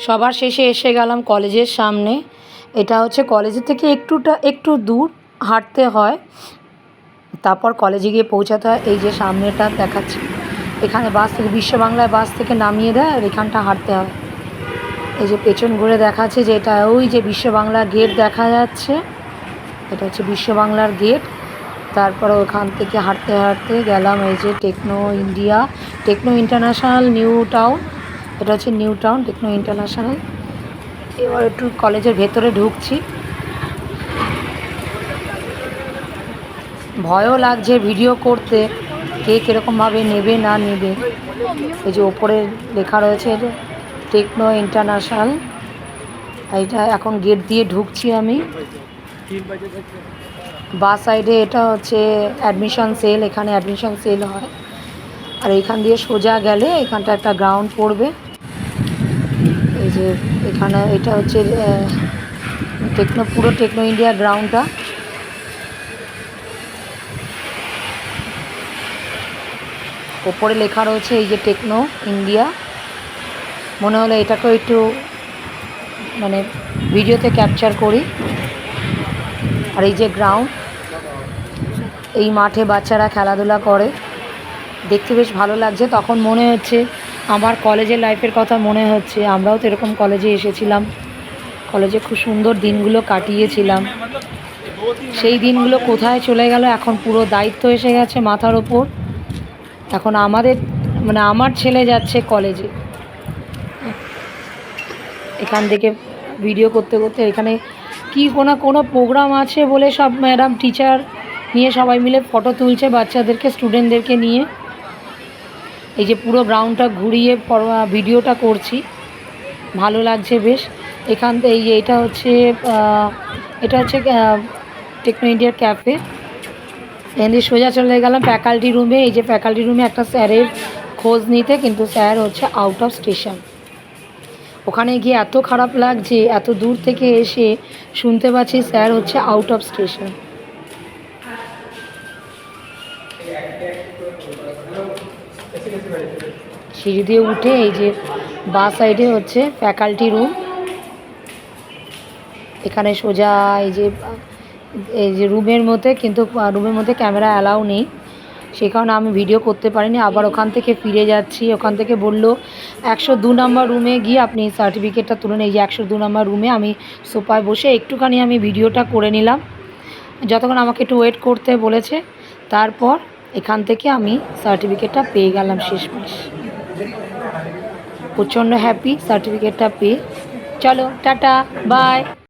সবার শেষে এসে গেলাম কলেজের সামনে। এটা হচ্ছে কলেজের থেকে একটু দূর হাঁটতে হয়, তারপর কলেজে গিয়ে পৌঁছাতে হয়। এই যে সামনেটা দেখাচ্ছি, এখানে বাস থেকে বিশ্ব বাংলায় বাস থেকে নামিয়ে দেয় আর এখানটা হাঁটতে হয়। এই যে পেছন ঘুরে দেখাচ্ছে যে এটা ওই যে বিশ্ব বাংলা গেট দেখা যাচ্ছে, এটা হচ্ছে বিশ্ব বাংলার গেট। তারপরে ওখান থেকে হাঁটতে হাঁটতে গেলাম এই যে টেকনো ইন্টারন্যাশনাল নিউ টাউন। এটা হচ্ছে নিউ টাউন টেকনো ইন্টারন্যাশনাল। এবার একটু কলেজের ভেতরে ঢুকছি, ভয়ও লাগছে ভিডিও করতে, কে কীরকমভাবে নেবে না নেবে। এই যে ওপরে লেখা রয়েছে টেকনো ইন্টারন্যাশনাল। এইটা এখন গেট দিয়ে ঢুকছি আমি। বাঁ সাইডে এটা হচ্ছে অ্যাডমিশন সেল, এখানে অ্যাডমিশন সেল হয়। আর এইখান দিয়ে সোজা গেলে এখানটা একটা গ্রাউন্ড পড়বে। এই যে এখানে এটা হচ্ছে পুরো টেকনো ইন্ডিয়া গ্রাউন্ডটা। ওপরে লেখা রয়েছে এই যে টেকনো ইন্ডিয়া। মনে হলো এটাকেও একটু মানে ভিডিওতে ক্যাপচার করি। আর এই যে গ্রাউন্ড, এই মাঠে বাচ্চারা খেলাধুলা করে, দেখতে বেশ ভালো লাগছে। তখন মনে হচ্ছে আমার কলেজের লাইফের কথা মনে হচ্ছে, আমরাও তো এরকম কলেজে এসেছিলাম, কলেজে খুব সুন্দর দিনগুলো কাটিয়েছিলাম। সেই দিনগুলো কোথায় চলে গেল, এখন পুরো দায়িত্ব এসে গেছে মাথার ওপর। এখন আমাদের মানে আমার ছেলে যাচ্ছে কলেজে। এখান থেকে ভিডিও করতে করতে এখানে কি কোনো প্রোগ্রাম আছে বলে সব ম্যাডাম টিচার নিয়ে সবাই মিলে ফটো তুলছে বাচ্চাদেরকে, স্টুডেন্টদেরকে নিয়ে। এই যে পুরো গ্রাউন্ডটা ঘুরিয়ে ভিডিওটা করছি, ভালো লাগছে বেশ। এখান থেকে এই যে এটা হচ্ছে টেকনো ইন্ডিয়ার ক্যাফে। এখান দিয়ে সোজা চলে গেলাম ফ্যাকাল্টি রুমে। এই যে ফ্যাকাল্টি রুমে একটা স্যারের খোঁজ নিতে, কিন্তু স্যার হচ্ছে আউট অফ স্টেশন। ওখানে গিয়ে এত খারাপ লাগছে, এত দূর থেকে এসে শুনতে পাচ্ছি স্যার হচ্ছে আউট অফ স্টেশন। সিঁড়ি দিয়ে উঠে এই যে বাঁ সাইডে হচ্ছে ফ্যাকাল্টি রুম। এখানে সোজা এই যে রুমের মধ্যে, কিন্তু রুমের মধ্যে ক্যামেরা অ্যালাউ নেই, সেই কারণে আমি ভিডিও করতে পারিনি। আবার ওখান থেকে ফিরে যাচ্ছি। ওখান থেকে বললো 102 নম্বর রুমে গিয়ে আপনি সার্টিফিকেটটা তুলে এই যে 102 নম্বর রুমে আমি সোফায় বসে একটুখানি আমি ভিডিওটা করে নিলাম, যতক্ষণ আমাকে একটু ওয়েট করতে বলেছে। তারপর এখান থেকে আমি সার্টিফিকেটটা পেয়ে গেলাম শেষমেশ। প্রচণ্ড হ্যাপি সার্টিফিকেটটা পেয়ে। চলো টাটা বাই।